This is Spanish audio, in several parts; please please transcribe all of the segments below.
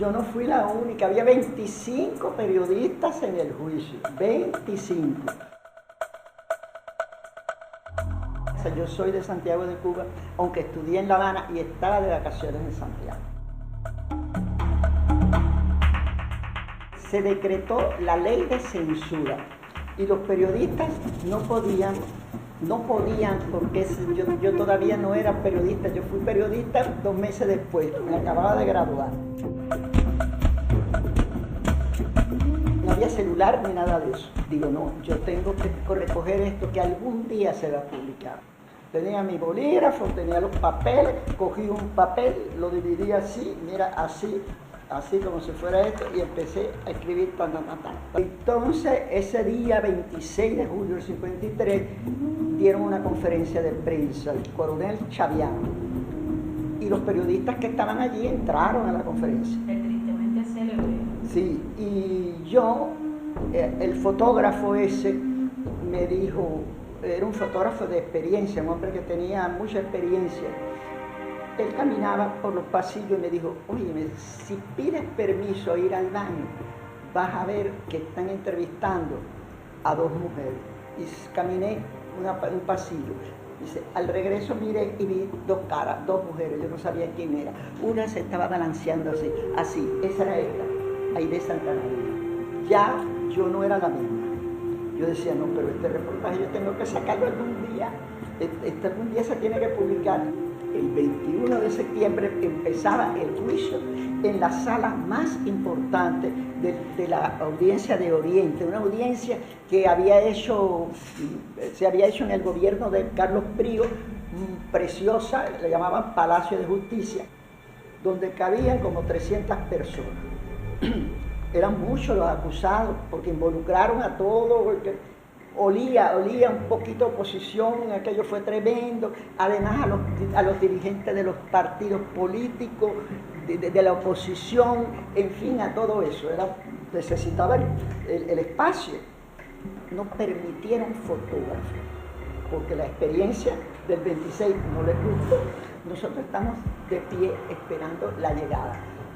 yo no fui la única, había 25 periodistas en el juicio, 25. O sea, yo soy de Santiago de Cuba, aunque estudié en La Habana y estaba de vacaciones en Santiago. Se decretó la ley de censura y los periodistas no podían porque yo todavía no era periodista, yo fui periodista 2 meses después, me acababa de graduar. No había celular ni nada de eso. Digo, no, yo tengo que recoger esto que algún día se va a publicar. Tenía mi bolígrafo, tenía los papeles, cogí un papel, lo dividí así, mira, así como si fuera esto, y empecé a escribir tan. Entonces, ese día 26 de julio del 53, dieron una conferencia de prensa, el coronel Chaviano, y los periodistas que estaban allí entraron a la conferencia. El tristemente célebre. Sí, y yo, el fotógrafo ese, me dijo, era un fotógrafo de experiencia, un hombre que tenía mucha experiencia. Él caminaba por los pasillos y me dijo, oye, si pides permiso a ir al baño, vas a ver que están entrevistando a 2 mujeres. Y caminé un pasillo. Dice, al regreso miré y vi 2 caras, 2 mujeres, yo no sabía quién era. Una se estaba balanceando así, esa era ella, Aide Santana. Ya yo no era la misma. Yo decía, no, pero este reportaje yo tengo que sacarlo algún día. Algún día se tiene que publicar. El 21 de septiembre empezaba el juicio en la sala más importante de la audiencia de Oriente, una audiencia que se había hecho en el gobierno de Carlos Prigo, preciosa, le llamaban Palacio de Justicia, donde cabían como 300 personas. Eran muchos los acusados porque involucraron a todos, porque olía un poquito oposición, aquello fue tremendo, además a los dirigentes de los partidos políticos, de la oposición, en fin, a todo eso, necesitaba el espacio. No permitieron fotógrafos, porque la experiencia del 26 no les gustó. Nosotros estamos de pie esperando la llegada.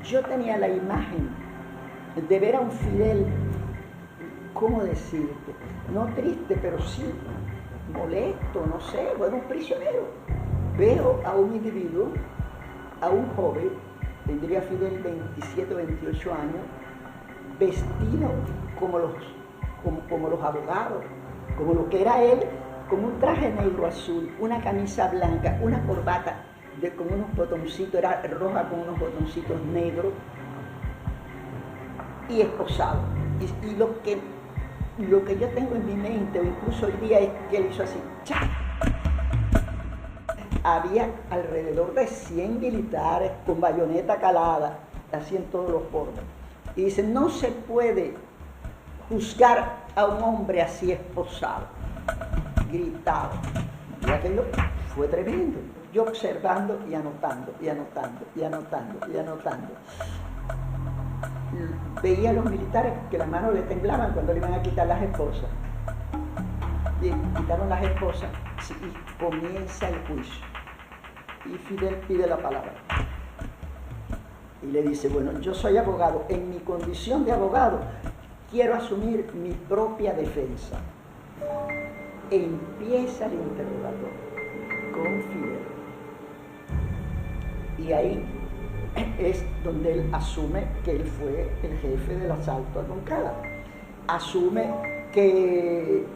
Yo tenía la imagen de ver a un Fidel, ¿cómo decirte? No triste, pero sí molesto, no sé, bueno, un prisionero. Veo a un individuo, a un joven, tendría Fidel 27 o 28 años, vestido como los abogados, como lo que era él, con un traje negro azul, una camisa blanca, una corbata con unos botoncitos, era roja con unos botoncitos negros, y esposado. Y lo que yo tengo en mi mente, o incluso hoy día, es que él hizo así, ¡cha! Había alrededor de 100 militares con bayoneta calada, así en todos los bordes. Y dice, no se puede juzgar a un hombre así esposado, gritado. Y aquello fue tremendo. Yo observando y anotando, y anotando, y anotando, y anotando. Veía a los militares que las manos le temblaban cuando le iban a quitar las esposas. Y quitaron las esposas y comienza el juicio. Y Fidel pide la palabra. Y le dice, bueno, yo soy abogado. En mi condición de abogado, quiero asumir mi propia defensa. E empieza el interrogatorio con Fidel. Y ahí es donde él asume que él fue el jefe del asalto a Moncada. Asume que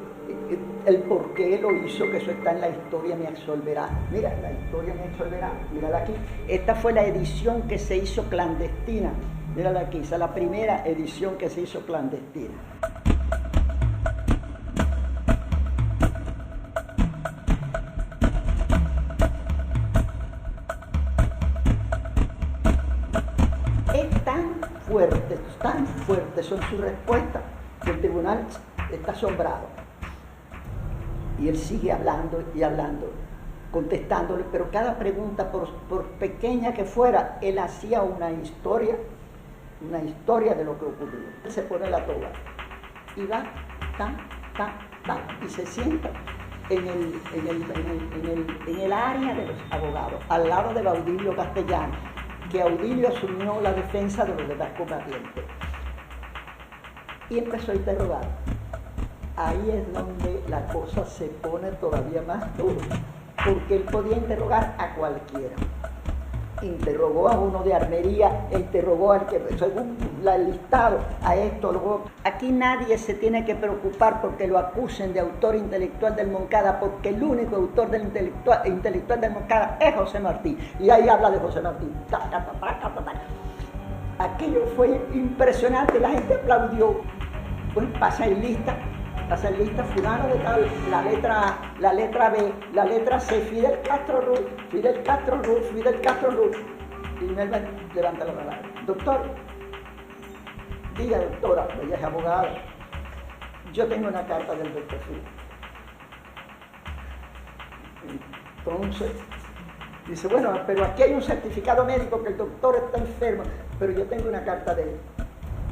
el por qué lo hizo, que eso está en la historia me absolverá. Mira, la historia me absolverá, mírala aquí. Esta fue la edición que se hizo clandestina. Mírala aquí, esa es la primera edición que se hizo clandestina. Tan fuertes son sus respuestas que el tribunal está asombrado. Y él sigue hablando y hablando, contestándole, pero cada pregunta, por pequeña que fuera, él hacía una historia de lo que ocurrió. Él se pone la toga y va, y se sienta en el área de los abogados, al lado de Baudilio Castellano. que Audilio asumió la defensa de los demás combatientes. Y empezó a interrogar. Ahí es donde la cosa se pone todavía más dura, porque él podía interrogar a cualquiera. Interrogó a uno de armería, interrogó al que, según el listado, a esto, luego. Aquí nadie se tiene que preocupar porque lo acusen de autor intelectual del Moncada, porque el único autor del intelectual del Moncada es José Martí. Y ahí habla de José Martí. Aquello fue impresionante, la gente aplaudió. Pues pasa en lista, fulano de tal, la letra B, la letra C, Fidel Castro Ruz. Y Melba levanta la mano. Doctor, diga doctora, ella es abogada. Yo tengo una carta del doctor Fidel. Entonces, dice, bueno, pero aquí hay un certificado médico que el doctor está enfermo, pero yo tengo una carta de él.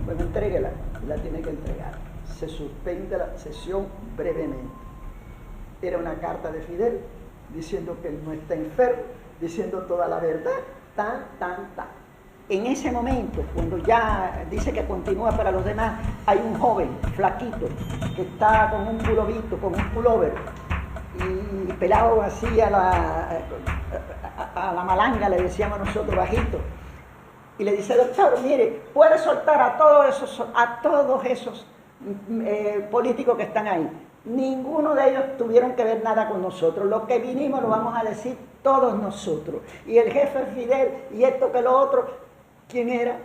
Bueno, entréguela, la tiene que entregar. Se suspende la sesión brevemente. Era una carta de Fidel diciendo que él no está enfermo, diciendo toda la verdad, tan. En ese momento, cuando ya dice que continúa para los demás, hay un joven flaquito que está con un pullover y pelado así a la malanga, le decíamos nosotros bajito. Y le dice, doctor, mire, puede soltar a todos esos políticos que están ahí. Ninguno de ellos tuvieron que ver nada con nosotros. Lo que vinimos lo vamos a decir todos nosotros. Y el jefe Fidel, y esto que lo otro, ¿quién era?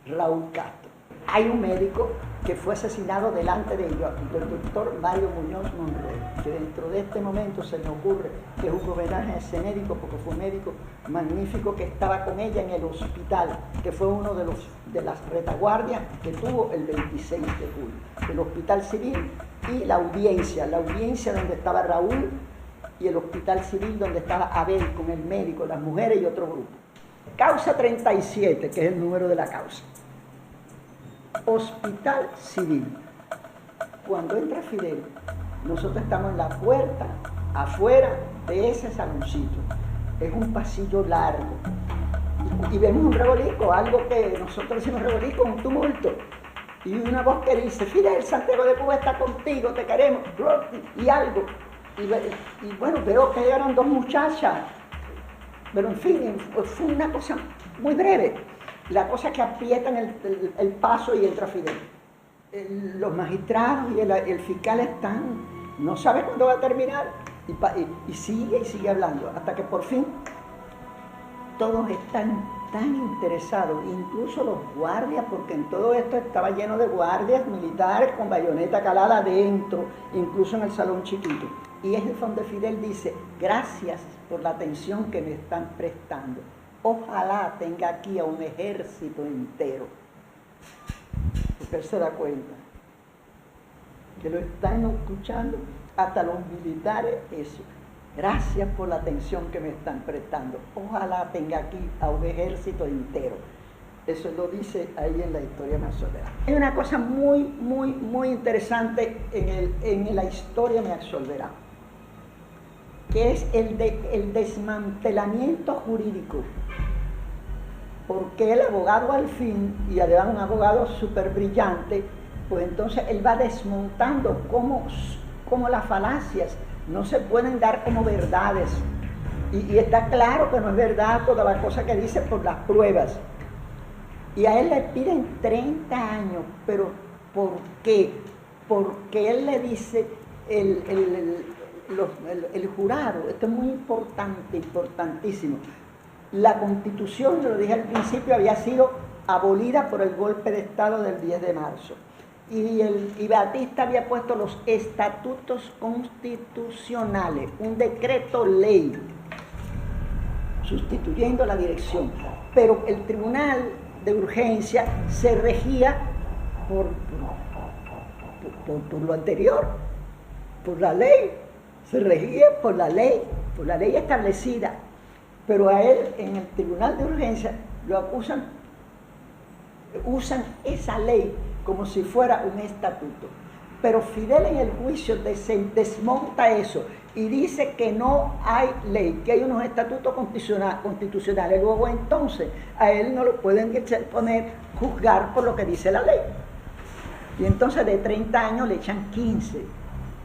Raúl Castro. Hay un médico que fue asesinado delante de ellos, el doctor Mario Muñoz Monroy, que dentro de este momento se me ocurre que es un homenaje a ese médico, porque fue un médico magnífico que estaba con ella en el hospital, que fue uno de las retaguardias que tuvo el 26 de julio, el hospital civil y la audiencia donde estaba Raúl y el hospital civil donde estaba Abel con el médico, las mujeres y otro grupo. Causa 37, que es el número de la causa. Hospital Civil. Cuando entra Fidel, nosotros estamos en la puerta, afuera de ese saloncito. Es un pasillo largo. Y vemos un revolicó, algo que nosotros decimos revolicó, un tumulto. Y una voz que dice, Fidel, Santiago de Cuba está contigo, te queremos, y algo. Y bueno, veo que eran dos muchachas. Pero en fin, fue una cosa muy breve. La cosa es que aprietan el paso y entra Fidel. Los magistrados y el fiscal están, no sabe cuándo va a terminar, y sigue hablando, hasta que por fin todos están tan interesados, incluso los guardias, porque en todo esto estaba lleno de guardias militares con bayoneta calada adentro, incluso en el salón chiquito. Y es donde Fidel dice, gracias por la atención que me están prestando. Ojalá tenga aquí a un ejército entero. Porque él se da cuenta que lo están escuchando hasta los militares, eso. Gracias por la atención que me están prestando. Ojalá tenga aquí a un ejército entero. Eso lo dice ahí en la historia Maxolverá. Hay una cosa muy interesante en la historia Maxolverá, que es el desmantelamiento jurídico. Porque el abogado al fin, y además un abogado súper brillante, pues entonces él va desmontando cómo las falacias no se pueden dar como verdades. Y está claro que no es verdad toda la cosa que dice por las pruebas. Y a él le piden 30 años, pero ¿por qué? Porque él le dice, el jurado, esto es muy importante, importantísimo. La Constitución, lo dije al principio, había sido abolida por el golpe de Estado del 10 de marzo. Y Batista había puesto los estatutos constitucionales, un decreto ley, sustituyendo la dirección. Pero el Tribunal de Urgencia se regía por lo anterior, por la ley, se regía por la ley establecida. Pero a él, en el Tribunal de Urgencia, lo acusan, usan esa ley como si fuera un estatuto. Pero Fidel en el juicio desmonta eso y dice que no hay ley, que hay unos estatutos constitucionales. Luego entonces a él no lo pueden juzgar por lo que dice la ley. Y entonces de 30 años le echan 15.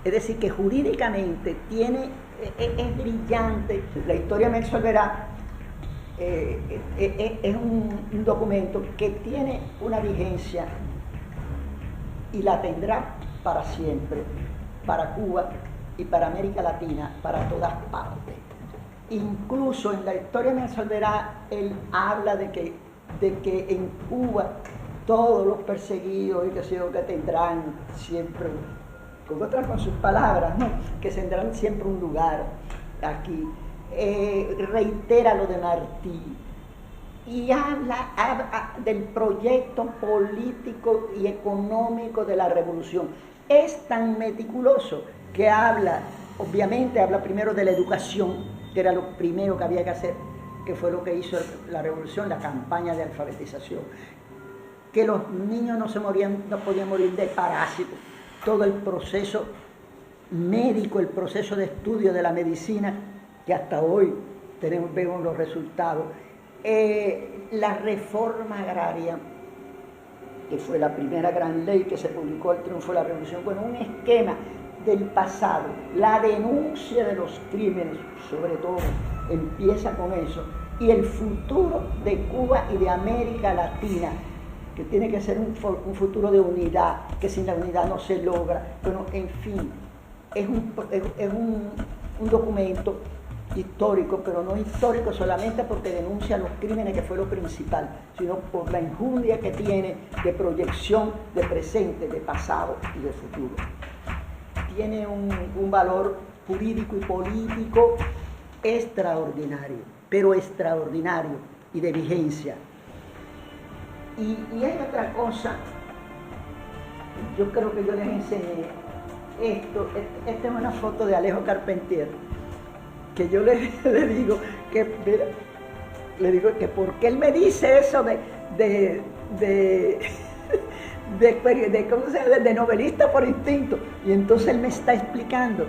Es decir, que jurídicamente es brillante. La historia me resolverá. Es un documento que tiene una vigencia y la tendrá para siempre, para Cuba y para América Latina, para todas partes. Incluso en la historia me resolverá, él habla de que en Cuba todos los perseguidos y que tendrán siempre, con sus palabras, ¿no? Que tendrán siempre un lugar aquí. Reitera lo de Martí y habla del proyecto político y económico de la revolución. Es tan meticuloso que obviamente habla primero de la educación, que era lo primero que había que hacer, que fue lo que hizo la revolución, la campaña de alfabetización, que los niños no podían morir de parásitos, todo el proceso médico, el proceso de estudio de la medicina, que hasta hoy vemos los resultados. La reforma agraria, que fue la primera gran ley que se publicó al triunfo de la revolución, bueno, un esquema del pasado, la denuncia de los crímenes, sobre todo, empieza con eso, y el futuro de Cuba y de América Latina, que tiene que ser un futuro de unidad, que sin la unidad no se logra. Bueno, en fin, es un documento histórico, pero no histórico solamente porque denuncia los crímenes, que fue lo principal, sino por la injundia que tiene de proyección de presente, de pasado y de futuro. Tiene un valor jurídico y político extraordinario, pero extraordinario y de vigencia. Y hay otra cosa, yo creo que yo les enseñé esto. Esta es una foto de Alejo Carpentier, que yo le digo que porque él me dice eso ¿cómo se llama? De novelista por instinto. Y entonces él me está explicando,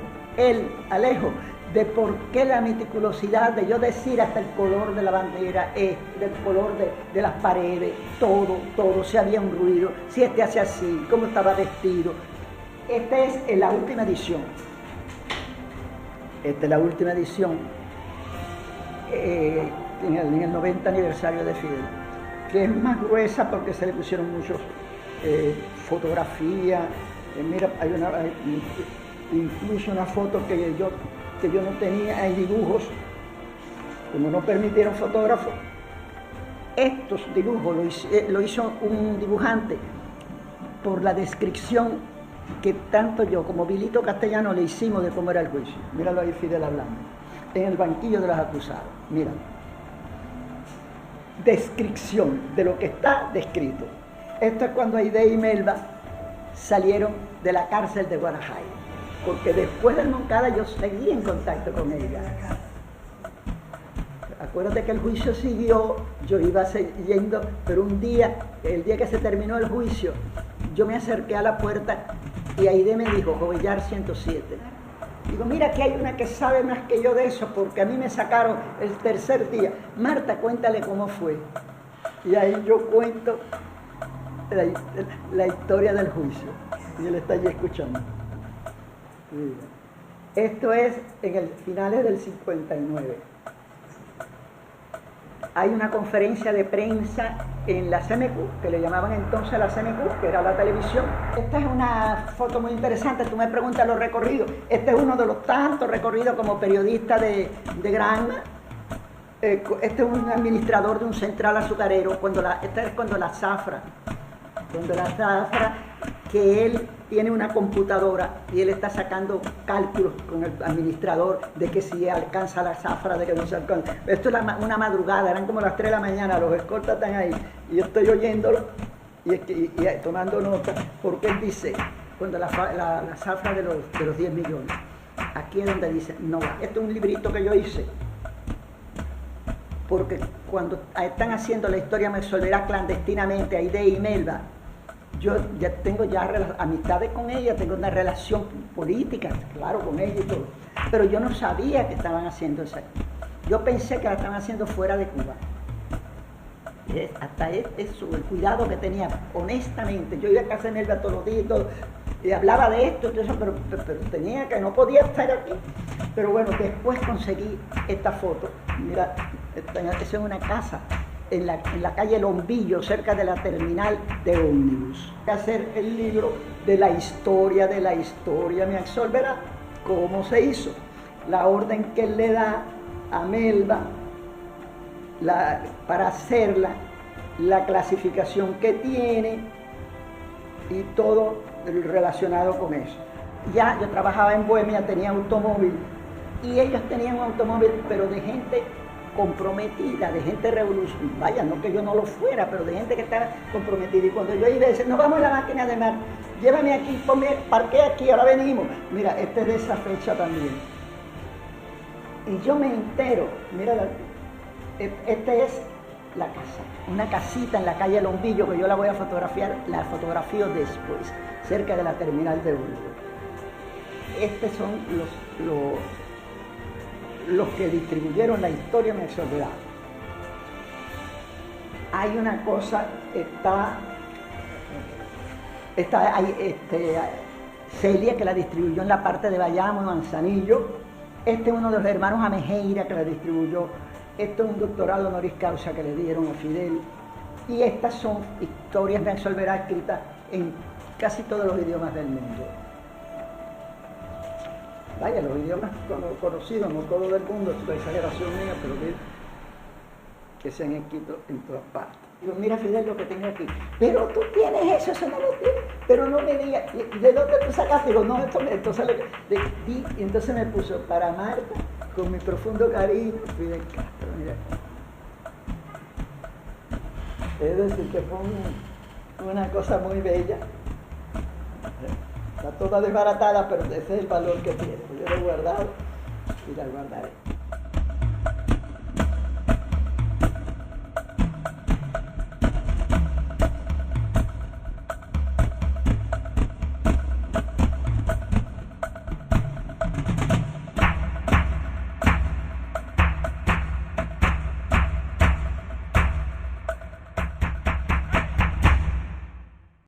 Alejo, de por qué la meticulosidad de yo decir hasta el color de la bandera, del color de las paredes, todo, si había un ruido, si hacía así, cómo estaba vestido. Esta es la última edición. Esta es la última edición en el 90 aniversario de Fidel, que es más gruesa porque se le pusieron muchos fotografías. Mira, hay incluso una foto que yo no tenía, hay dibujos, como no permitieron fotógrafos. Estos dibujos lo hizo un dibujante por la descripción que tanto yo como Vilito Castellano le hicimos de cómo era el juicio. Míralo ahí, Fidel hablando, en el banquillo de los acusados. Mira, descripción de lo que está descrito. Esto es cuando Aide y Melba salieron de la cárcel de Guarajay, porque después del Moncada yo seguí en contacto con ella. Acuérdate que el juicio siguió, yo iba yendo, pero un día, el día que se terminó el juicio, yo me acerqué a la puerta y Aide me dijo, Jovellar 107. Digo, mira, aquí hay una que sabe más que yo de eso, porque a mí me sacaron el tercer día. Marta, cuéntale cómo fue. Y ahí yo cuento la historia del juicio. Y él está allí escuchando. Esto es en el finales del 59. Hay una conferencia de prensa en la CMQ, que le llamaban entonces la CMQ, que era la televisión. Esta es una foto muy interesante. Tú me preguntas los recorridos. Este es uno de los tantos recorridos como periodista de Granma. Este es un administrador de un central azucarero. Esta es cuando la zafra, que él tiene una computadora y él está sacando cálculos con el administrador de que si alcanza la zafra, de que no se alcanza. Esto es una madrugada, eran como las 3 de la mañana, los escoltas están ahí y yo estoy oyéndolo y tomando nota, porque él dice, cuando la zafra de los 10 millones, aquí es donde dice, no, esto es un librito que yo hice, porque cuando están haciendo la historia me resolverá clandestinamente Aide y Melba, yo ya tengo amistades con ella, tengo una relación política, claro, con ella y todo, pero yo no sabía que estaban haciendo eso. Yo pensé que la estaban haciendo fuera de Cuba. Hasta eso, el cuidado que tenía, honestamente. Yo iba a casa de Nelva todos los días y hablaba de esto, pero tenía que, no podía estar aquí. Pero bueno, después conseguí esta foto. Mira, esta es una casa en la calle Lombillo, cerca de la terminal de ómnibus. Voy a hacer el libro de la historia, me absolverá cómo se hizo, la orden que él le da a Melba para hacerla, la clasificación que tiene y todo relacionado con eso. Ya yo trabajaba en Bohemia, tenía automóvil y ellos tenían un automóvil, pero de gente comprometida, de gente revolucionaria, vaya, no que yo no lo fuera, pero de gente que estaba comprometida. Y cuando yo iba a decir, nos vamos a la máquina de mar, llévame aquí, parqué aquí, ahora venimos. Mira, este es de esa fecha también. Y yo me entero, mira, esta es la casa, una casita en la calle Lombillo, que yo la voy a fotografiar, la fotografío después, cerca de la terminal de ómnibus. Estos son los que distribuyeron la historia me absolverá. Hay una cosa, Celia, que la distribuyó en la parte de Bayamo, Manzanillo. Este es uno de los hermanos Amejeira, que la distribuyó. Esto es un doctorado honoris causa que le dieron a Fidel. Y estas son historias me absolverá escritas en casi todos los idiomas del mundo. Vaya, los idiomas conocidos, no todo del mundo, es una exageración mía, pero que se han escrito en todas partes. Digo, mira Fidel lo que tengo aquí. Pero tú tienes eso no lo tienes. Pero no me digas, ¿de dónde tú sacaste? Digo, no, y entonces me puso, para Marta, con mi profundo cariño, Fidel Castro, mira. Es decir, que fue una cosa muy bella. Está toda desbaratada, pero ese es el valor que tiene. Yo lo he guardado y la guardaré.